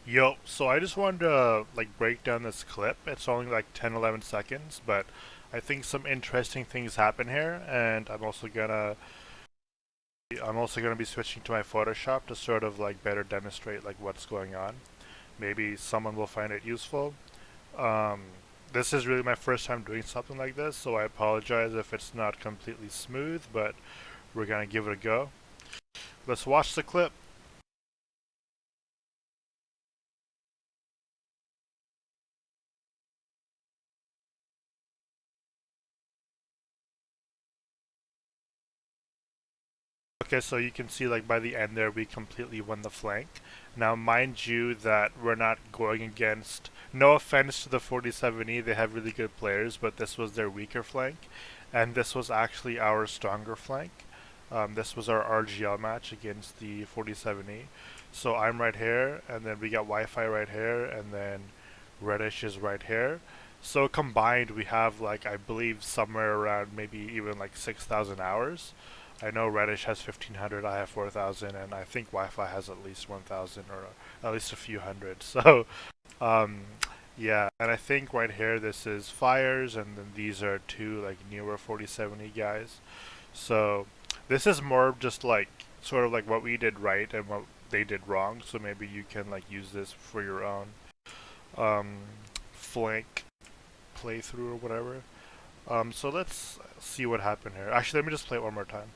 Yo, so I just wanted to like break down this clip. It's only like 10, 11 seconds, but I think some interesting things happen here, and I'm also gonna be switching to my Photoshop to sort of like better demonstrate like what's going on. Maybe someone will find it useful. Um, this is really my first time doing something like this, so I apologize if it's not completely smooth, but we're gonna give it a go. Let's watch the clip. Okay, so you can see like by the end there we completely won the flank. Now mind you that we're not going against, no offense to the 47E, they have really good players, but this was their weaker flank, and this was actually our stronger flank. This was our RGL match against the 47E. So I'm right here, and then we got Wi-Fi right here, and then Reddish is right here. So combined we have like I believe somewhere around maybe even like 6,000 hours. I know Reddish has 1,500, I have 4,000, and I think Wi-Fi has at least 1,000 or at least a few hundred. So, um, yeah, and I think right here this is Fires, and then these are two like newer 4070 guys. So this is more just like sort of like what we did right and what they did wrong. So maybe you can like use this for your own um, flank playthrough or whatever. So let's see what happened here. Actually, let me just play it one more time.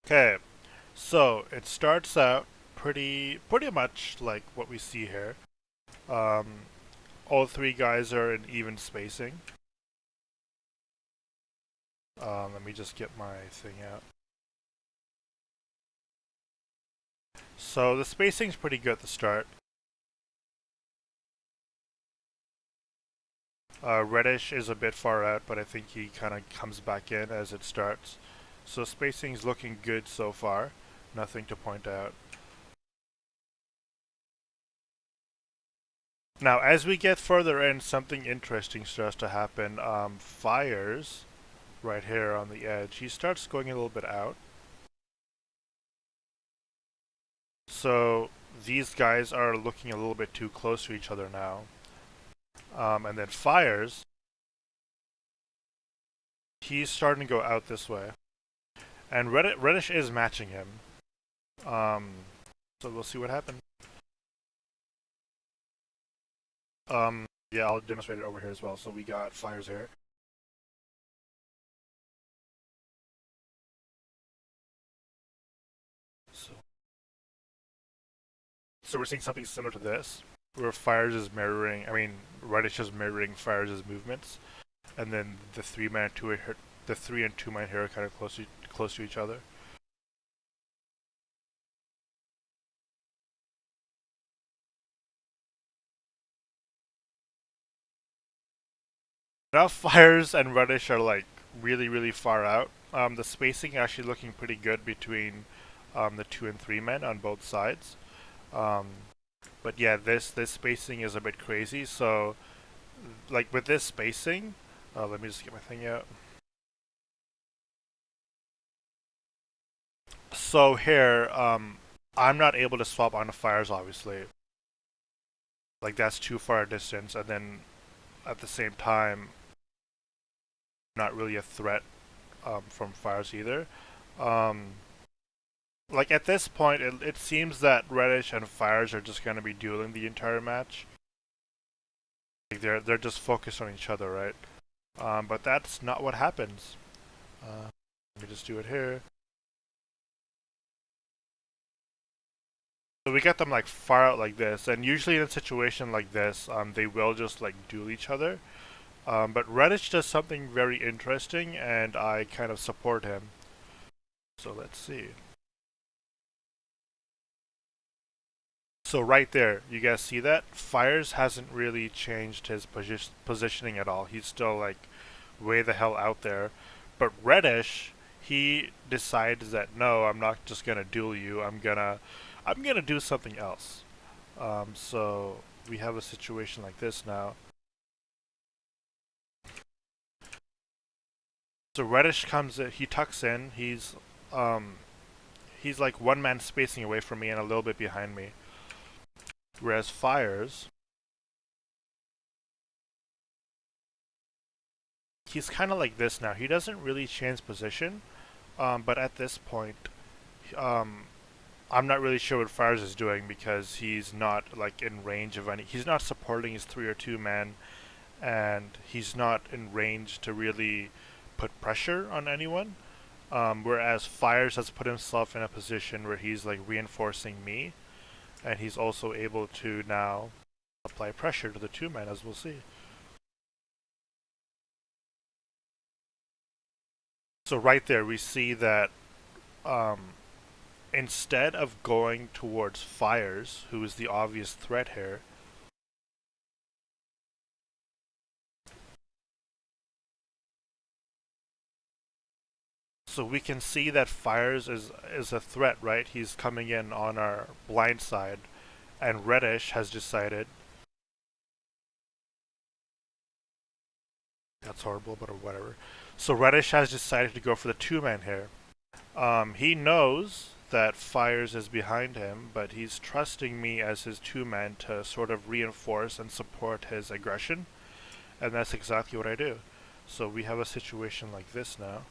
Okay, so it starts out pretty much like what we see here. Um, all three guys are in even spacing. Let me just get my thing out. So the spacing's pretty good at the start. Reddish is a bit far out, but I think he kind of comes back in as it starts. So spacing's looking good so far. Nothing to point out. Now, as we get further in, something interesting starts to happen. Fires right here on the edge. He starts going a little bit out. So these guys are looking a little bit too close to each other now. And then Fires, he's starting to go out this way. And Reddish is matching him. Um, so we'll see what happens. Yeah, I'll demonstrate it over here as well. So we got Fires here. So, so we're seeing something similar to this, where Fires is mirroring, I mean, Reddish is mirroring Fires' movements, and then the 3 and 2 man here are kind of close to each other. Now Fires and Reddish are like really far out. The spacing actually looking pretty good between the 2 and 3 men on both sides. Um, but yeah, this spacing is a bit crazy. So like with this spacing, let me just get my thing out. So here, I'm not able to swap onto Fires obviously. Like that's too far a distance, and then at the same time, not really a threat from Fires either. Um, like at this point, it seems that Reddish and Fires are just going to be dueling the entire match. Like they're just focused on each other, right? But that's not what happens. Let me just do it here. So we get them like far out like this, and usually in a situation like this, they will just like duel each other. But Reddish does something very interesting, and I kind of support him. So let's see. So right there, you guys see that? Fires hasn't really changed his positioning at all. He's still like way the hell out there. But Reddish, he decides that no, I'm not just gonna duel you. I'm gonna do something else. So we have a situation like this now. So Reddish comes in, he tucks in, he's like one man spacing away from me and a little bit behind me. Whereas Fires, he's kind of like this now. He doesn't really change position, but at this point, um, I'm not really sure what Fires is doing because he's not like in range of any. He's not supporting his 3 or 2 man, and he's not in range to really put pressure on anyone. Whereas Fires has put himself in a position where he's like reinforcing me, and he's also able to now apply pressure to the 2 man, as we'll see. So right there, we see that um, instead of going towards Fires, who is the obvious threat here, so we can see that Fires is a threat, right? He's coming in on our blind side, and Reddish has decided. That's horrible, but whatever. So Reddish has decided to go for the 2 man here. He knows that Fires is behind him, but he's trusting me as his 2 man to sort of reinforce and support his aggression, and that's exactly what I do. So we have a situation like this now.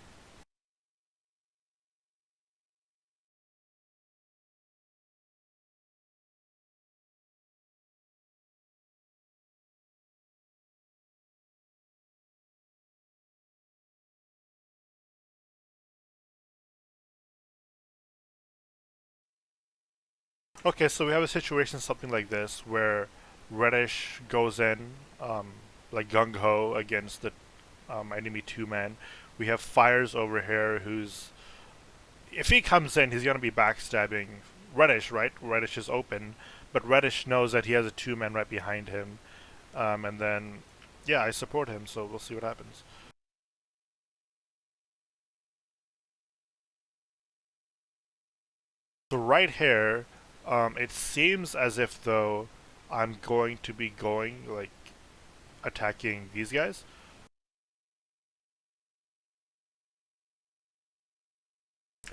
Okay, so we have a situation something like this where Reddish goes in like gung ho against the enemy 2 man. We have Fires over here who's, if he comes in, he's gonna be backstabbing Reddish, right? Reddish is open, but Reddish knows that he has a 2 man right behind him, and then yeah, I support him, so we'll see what happens. So right here, it seems as if though I'm going to be going like attacking these guys.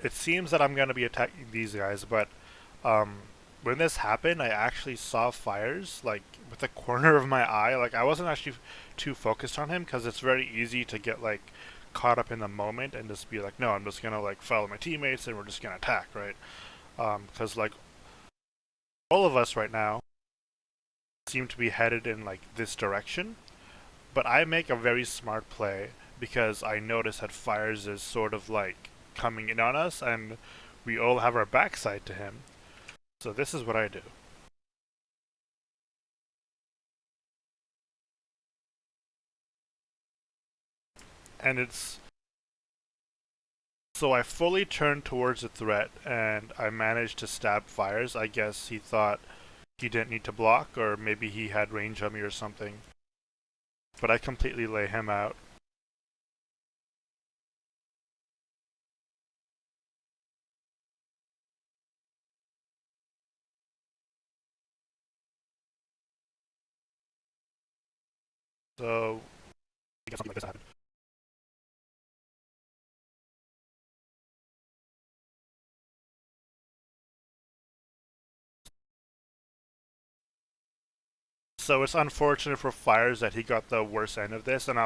It seems that I'm going to be attacking these guys, but um, when this happened, I actually saw Fires like with the corner of my eye. Like I wasn't actually too focused on him because it's very easy to get like caught up in the moment and just be like, no, I'm just gonna like follow my teammates and we're just gonna attack, right? Because like all of us right now seem to be headed in like this direction, but I make a very smart play because I notice that Fires is sort of like coming in on us and we all have our backside to him. So this is what I do. And it's so I fully turned towards the threat and I managed to stab Fires. I guess he thought he didn't need to block or maybe he had range on me or something. But I completely lay him out. So I guess something like this happened. So it's unfortunate for Fires that he got the worst end of this, and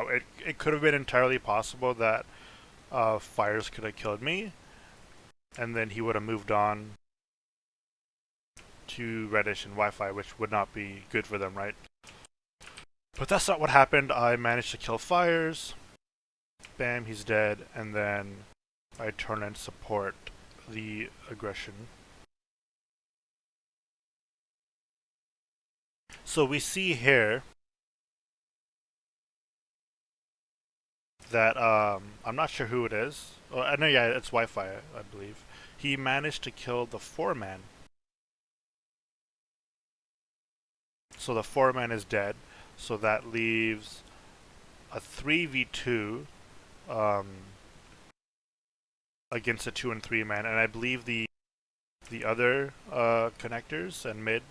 it could have been entirely possible that Fires could have killed me, and then he would have moved on to Reddish and Wi-Fi, which would not be good for them, right? But that's not what happened. I managed to kill Fires. Bam, he's dead, and then I turn and support the aggression. So we see here that I'm not sure who it is. Oh, I know, yeah, it's Wi-Fi, I believe. He managed to kill the 4 man. So the 4 man is dead. So that leaves a 3v2 um, against a 2 and 3 man, and I believe the other connectors and mid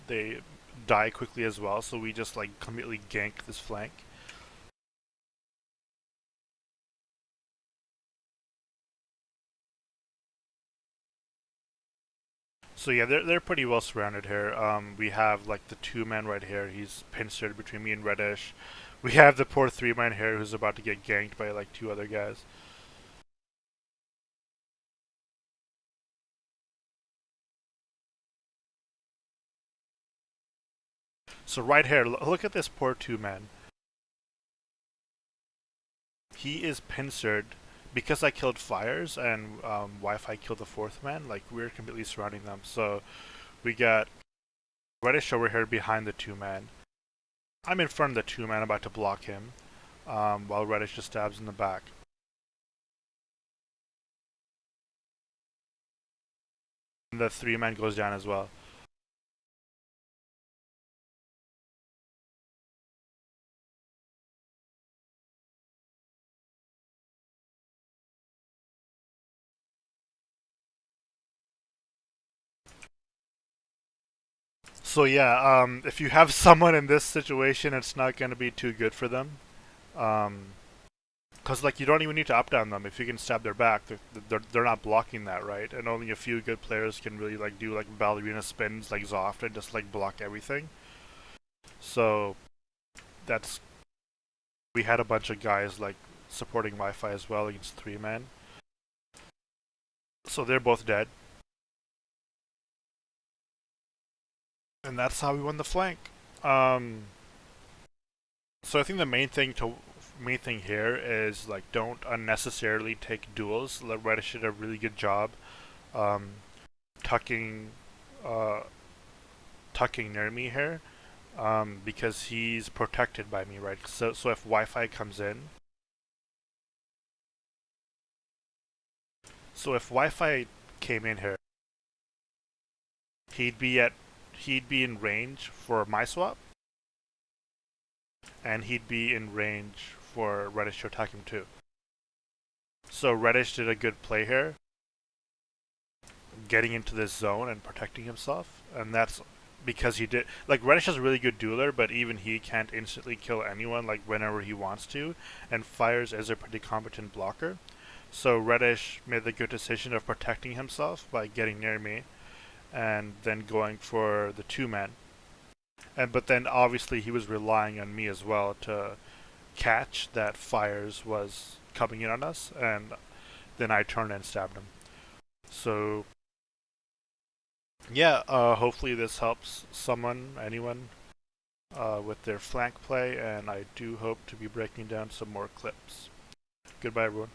die quickly as well, so we just like completely gank this flank. So yeah, they're pretty well surrounded here. We have like the two man right here. He's pincered between me and Reddish. We have the poor three man here who's about to get ganked by like two other guys. So right here, look at this poor two man. He is pincered because I killed Fires and Wi-Fi killed the fourth man. Like we're completely surrounding them. So we got Reddish over here behind the two man. I'm in front of the two man about to block him, while Reddish just stabs in the back. And the three man goes down as well. So yeah, if you have someone in this situation, it's not going to be too good for them. Because like you don't even need to up down them if you can stab their back. They're not blocking that, right? And only a few good players can really like do like ballerina spins like Zoft and just like block everything. So that's we had a bunch of guys like supporting Wi-Fi as well against three men. So they're both dead, and that's how we won the flank. Um, so I think the main thing here is like don't unnecessarily take duels. Reddish did a really good job um, tucking uh, tucking near me here because he's protected by me, right? So if Wi-Fi comes in, so if Wi-Fi came in here, he'd be at he'd be in range for my swap, and he'd be in range for Reddish to attack him too. So Reddish did a good play here, getting into this zone and protecting himself, and that's because he did like Reddish is a really good dueler, but even he can't instantly kill anyone like whenever he wants to, and Fires is a pretty competent blocker. So Reddish made the good decision of protecting himself by getting near me and then going for the two men. And but then obviously he was relying on me as well to catch that Fires was coming in on us, and then I turned and stabbed him. So yeah, hopefully this helps anyone, with their flank play, and I do hope to be breaking down some more clips. Goodbye, everyone.